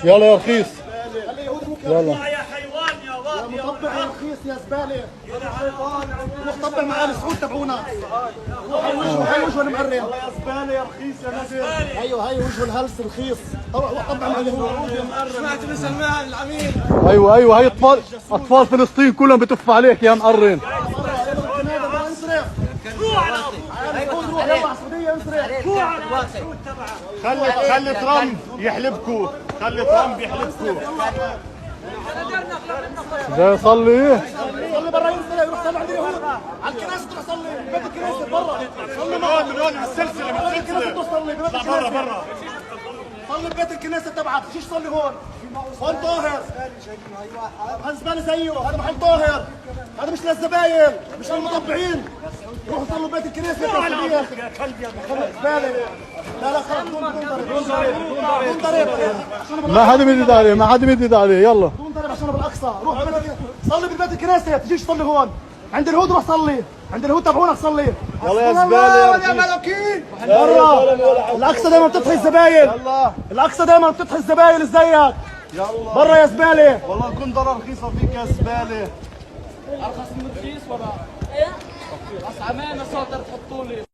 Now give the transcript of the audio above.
يلا يا رخيص. يلا يا حيوان يا واطي يا مطبع يا رخيص يا زباله. روح طبع مع ال سعود تبعونا. هاي وجهه المقرن. يا زباله يا رخيص يا نزل. ايوه هاي وجه الهلس رخيص. روح طبع مع اليهود. سمعت من سماها العميد. ايوه ايوه، هاي اطفال فلسطين كلهم بتفوا عليك يا مقرن. خلي ترامب يحلبكوا. خلي ترامب يحلبكوا. جاي يصلي. صلي برا ينزل يروح صلي عند اليهود. على الكنيسه تروح صلي بيت الكنيسه برا. صلي من هون بالسلسله برا الكنيسه تروح صلي ببيت الكنيسه. برا صلي ببيت الكنيسه تبعك. تجيش صلي هون. هون طاهر. هذا زباله زيه. هذا محل طاهر. هذا مش للزباين مش للمطبعين. روحوا صلوا ببيت الكنيسه يا كلب يا زباله. لا لا خلص دون ضرب. ما حدا مدد عليه، ما حدا مدد عليه. يلا دون ضرب عشان بالاقصى. روح صلي ببيت الكنيسه. تجيش تصلي هون عند اليهود. روح صلي عند اليهود تبعونك صلي. يلا يا زباله يا ملوكين. برا الاقصى دائما بتطحي الزباين. الاقصى دائما بتطحي الزباين اللي زيك. يلا برا يا زباله. والله الكندره رخيصه فيك يا زباله. ارخص من الرخيص ولا؟ بس عمانه صادر تحطوا لي